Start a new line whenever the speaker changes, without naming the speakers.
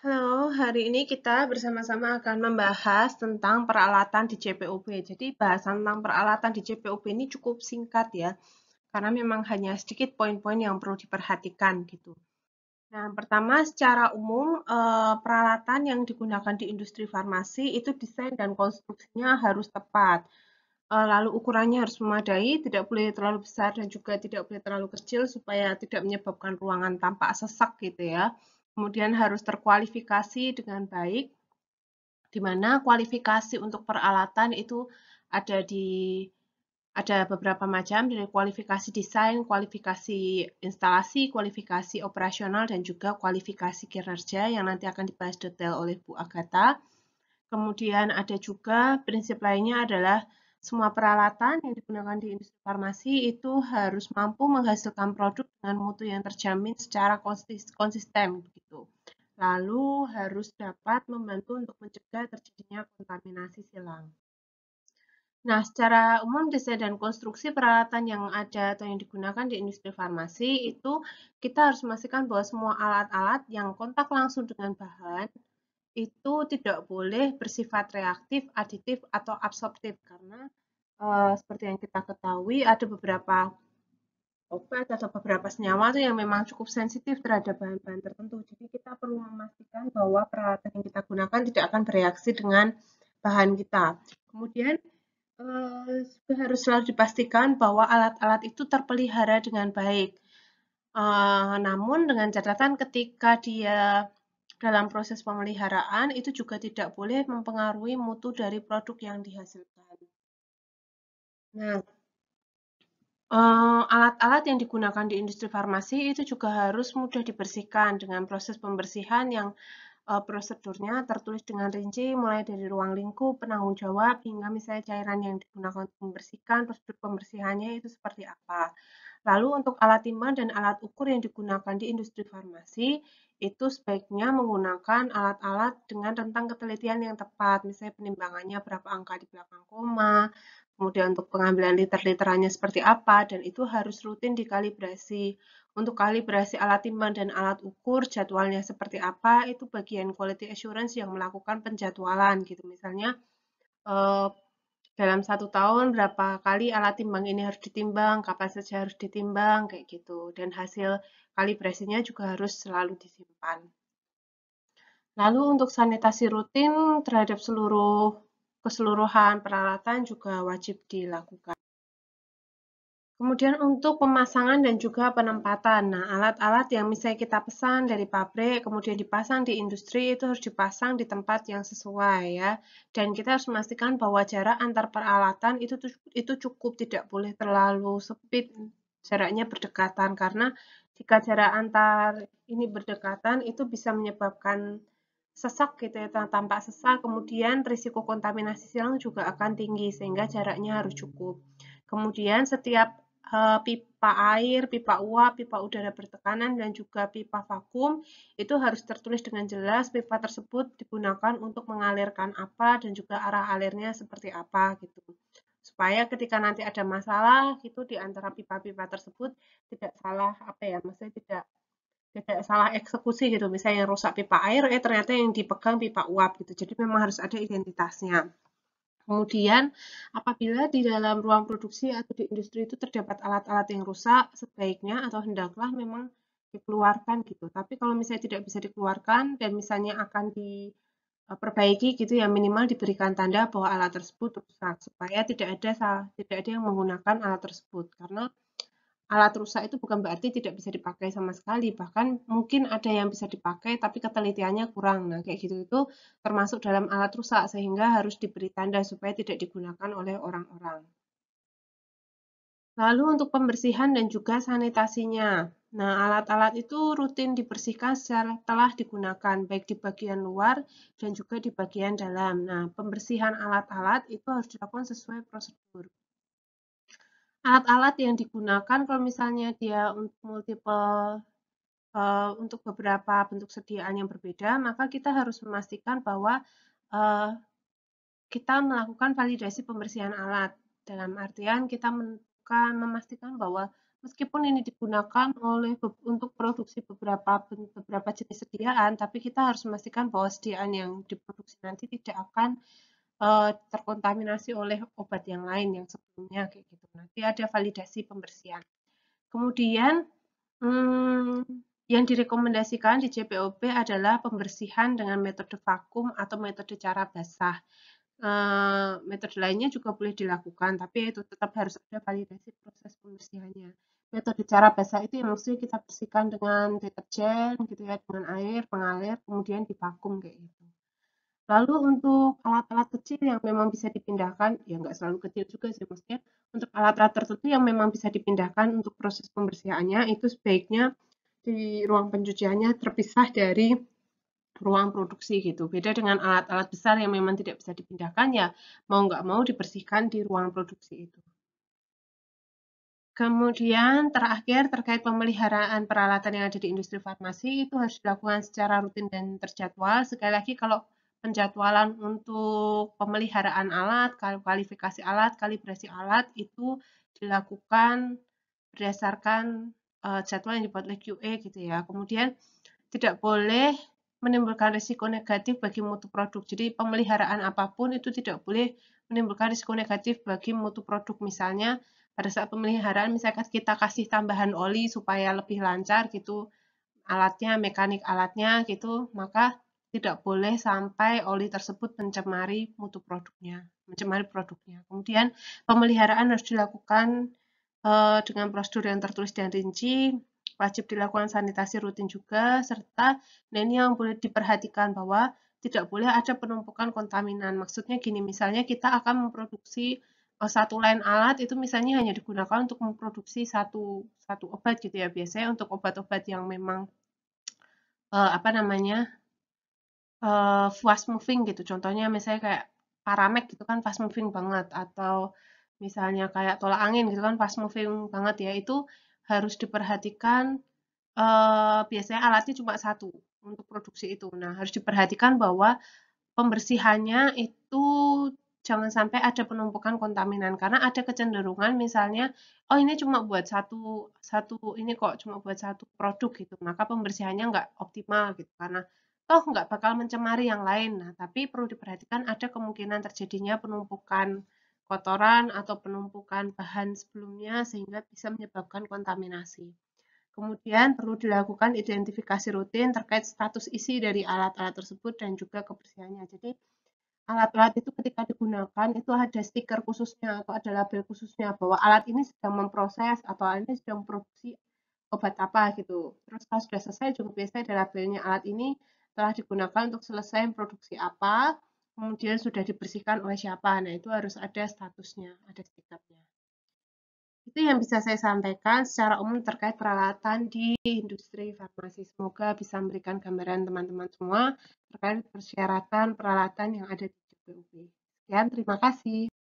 Halo, hari ini kita bersama-sama akan membahas tentang peralatan di JPUB. Jadi, bahasan tentang peralatan di JPUB ini cukup singkat ya, karena memang hanya sedikit poin-poin yang perlu diperhatikan gitu. Nah, pertama secara umum peralatan yang digunakan di industri farmasi itu desain dan konstruksinya harus tepat. Lalu ukurannya harus memadai, tidak boleh terlalu besar dan juga tidak boleh terlalu kecil supaya tidak menyebabkan ruangan tampak sesak gitu ya. Kemudian harus terkualifikasi dengan baik, di mana kualifikasi untuk peralatan itu ada di ada beberapa macam dari kualifikasi desain, kualifikasi instalasi, kualifikasi operasional, dan juga kualifikasi kinerja yang nanti akan dibahas detail oleh Bu Agatha. Kemudian ada juga prinsip lainnya adalah semua peralatan yang digunakan di industri farmasi itu harus mampu menghasilkan produk dengan mutu yang terjamin secara konsisten begitu. Lalu harus dapat membantu untuk mencegah terjadinya kontaminasi silang. Nah, secara umum desain dan konstruksi peralatan yang ada atau yang digunakan di industri farmasi itu kita harus memastikan bahwa semua alat-alat yang kontak langsung dengan bahan itu tidak boleh bersifat reaktif, aditif, atau absorptif karena seperti yang kita ketahui ada beberapa obat atau beberapa senyawa itu yang memang cukup sensitif terhadap bahan-bahan tertentu. Jadi kita perlu memastikan bahwa peralatan yang kita gunakan tidak akan bereaksi dengan bahan kita. Kemudian juga harus selalu dipastikan bahwa alat-alat itu terpelihara dengan baik. Namun dengan catatan ketika dia dalam proses pemeliharaan itu juga tidak boleh mempengaruhi mutu dari produk yang dihasilkan. Nah, alat-alat yang digunakan di industri farmasi itu juga harus mudah dibersihkan dengan proses pembersihan yang prosedurnya tertulis dengan rinci mulai dari ruang lingkup, penanggung jawab, hingga misalnya cairan yang digunakan untuk membersihkan, prosedur pembersihannya itu seperti apa. Lalu untuk alat timbang dan alat ukur yang digunakan di industri farmasi, itu sebaiknya menggunakan alat-alat dengan rentang ketelitian yang tepat, misalnya penimbangannya berapa angka di belakang koma, kemudian untuk pengambilan liter-literannya seperti apa, dan itu harus rutin dikalibrasi. Untuk kalibrasi alat timbang dan alat ukur, jadwalnya seperti apa, itu bagian quality assurance yang melakukan penjadwalan gitu. Misalnya, eh, dalam 1 tahun berapa kali alat timbang ini harus ditimbang, kapan saja harus ditimbang, kayak gitu. Dan hasil kalibrasinya juga harus selalu disimpan. Lalu untuk sanitasi rutin terhadap keseluruhan peralatan juga wajib dilakukan. Kemudian untuk pemasangan dan juga penempatan. Nah, alat-alat yang misalnya kita pesan dari pabrik, kemudian dipasang di industri, itu harus dipasang di tempat yang sesuai ya. Dan kita harus memastikan bahwa jarak antar peralatan itu cukup, tidak boleh terlalu sempit, jaraknya berdekatan. Karena jika jarak antar ini berdekatan, itu bisa menyebabkan sesak gitu ya, tampak sesak, kemudian risiko kontaminasi silang juga akan tinggi, sehingga jaraknya harus cukup. Kemudian setiap pipa air, pipa uap, pipa udara bertekanan, dan juga pipa vakum itu harus tertulis dengan jelas pipa tersebut digunakan untuk mengalirkan apa dan juga arah alirnya seperti apa gitu. Supaya ketika nanti ada masalah itu di antara pipa-pipa tersebut tidak salah apa ya, maksudnya tidak tidak salah eksekusi gitu. Misalnya yang rusak pipa air, ternyata yang dipegang pipa uap gitu. Jadi memang harus ada identitasnya. Kemudian, apabila di dalam ruang produksi atau di industri itu terdapat alat-alat yang rusak, sebaiknya atau hendaklah memang dikeluarkan gitu. Tapi kalau misalnya tidak bisa dikeluarkan dan misalnya akan diperbaiki gitu ya, minimal diberikan tanda bahwa alat tersebut rusak supaya tidak ada yang menggunakan alat tersebut. Karena alat rusak itu bukan berarti tidak bisa dipakai sama sekali, bahkan mungkin ada yang bisa dipakai tapi ketelitiannya kurang. Nah, kayak gitu itu termasuk dalam alat rusak sehingga harus diberi tanda supaya tidak digunakan oleh orang-orang. Lalu untuk pembersihan dan juga sanitasinya. Nah, alat-alat itu rutin dibersihkan setelah digunakan, baik di bagian luar dan juga di bagian dalam. Nah, pembersihan alat-alat itu harus dilakukan sesuai prosedur. Alat-alat yang digunakan kalau misalnya dia untuk untuk beberapa bentuk sediaan yang berbeda, maka kita harus memastikan bahwa eh, kita melakukan validasi pembersihan alat. Dalam artian kita memastikan bahwa meskipun ini digunakan untuk produksi beberapa jenis sediaan, tapi kita harus memastikan bahwa sediaan yang diproduksi nanti tidak akan terkontaminasi oleh obat yang lain yang sebelumnya kayak gitu. Nanti ada validasi pembersihan. Kemudian yang direkomendasikan di JPOB adalah pembersihan dengan metode vakum atau metode cara basah. Metode lainnya juga boleh dilakukan, tapi itu tetap harus ada validasi proses pembersihannya. Metode cara basah itu yang mesti kita bersihkan dengan deterjen gitu ya, dengan air pengalir, kemudian divakum kayak gitu. Lalu untuk alat-alat kecil yang memang bisa dipindahkan, ya nggak selalu kecil juga sih maksudnya, untuk alat-alat tertentu yang memang bisa dipindahkan untuk proses pembersihannya, itu sebaiknya di ruang pencuciannya terpisah dari ruang produksi gitu. Beda dengan alat-alat besar yang memang tidak bisa dipindahkan, ya mau nggak mau dibersihkan di ruang produksi itu. Kemudian terakhir terkait pemeliharaan peralatan yang ada di industri farmasi itu harus dilakukan secara rutin dan terjadwal. Sekali lagi kalau penjadwalan untuk pemeliharaan alat, kualifikasi alat, kalibrasi alat itu dilakukan berdasarkan jadwal yang dibuat oleh QA gitu ya. Kemudian tidak boleh menimbulkan risiko negatif bagi mutu produk. Jadi pemeliharaan apapun itu tidak boleh menimbulkan risiko negatif bagi mutu produk. Misalnya pada saat pemeliharaan misalkan kita kasih tambahan oli supaya lebih lancar gitu alatnya, mekanik alatnya gitu, maka tidak boleh sampai oli tersebut mencemari mutu produknya, mencemari produknya. Kemudian pemeliharaan harus dilakukan dengan prosedur yang tertulis dan rinci, wajib dilakukan sanitasi rutin juga, serta nah ini yang boleh diperhatikan bahwa tidak boleh ada penumpukan kontaminan. Maksudnya gini, misalnya kita akan memproduksi satu line alat itu misalnya hanya digunakan untuk memproduksi satu obat gitu ya. Biasanya untuk obat-obat yang memang apa namanya fast moving gitu. Contohnya misalnya kayak Paramek gitu kan fast moving banget atau misalnya kayak tolak angin gitu kan fast moving banget ya. Itu harus diperhatikan biasanya alatnya cuma satu untuk produksi itu. Nah, harus diperhatikan bahwa pembersihannya itu jangan sampai ada penumpukan kontaminan karena ada kecenderungan misalnya oh ini cuma buat satu satu ini kok cuma buat satu produk gitu maka pembersihannya nggak optimal gitu karena toh nggak bakal mencemari yang lain. Nah, tapi perlu diperhatikan ada kemungkinan terjadinya penumpukan kotoran atau penumpukan bahan sebelumnya sehingga bisa menyebabkan kontaminasi. Kemudian perlu dilakukan identifikasi rutin terkait status isi dari alat-alat tersebut dan juga kebersihannya. Jadi alat-alat itu ketika digunakan itu ada stiker khususnya atau ada label khususnya bahwa alat ini sedang memproses atau alat ini sedang memproduksi obat apa gitu. Terus kalau sudah selesai juga biasanya ada labelnya alat ini telah digunakan untuk selesai produksi apa, kemudian sudah dibersihkan oleh siapa. Nah, itu harus ada statusnya, ada stikernya. Itu yang bisa saya sampaikan secara umum terkait peralatan di industri farmasi. Semoga bisa memberikan gambaran teman-teman semua terkait persyaratan peralatan yang ada di JPUB. Sekian, terima kasih.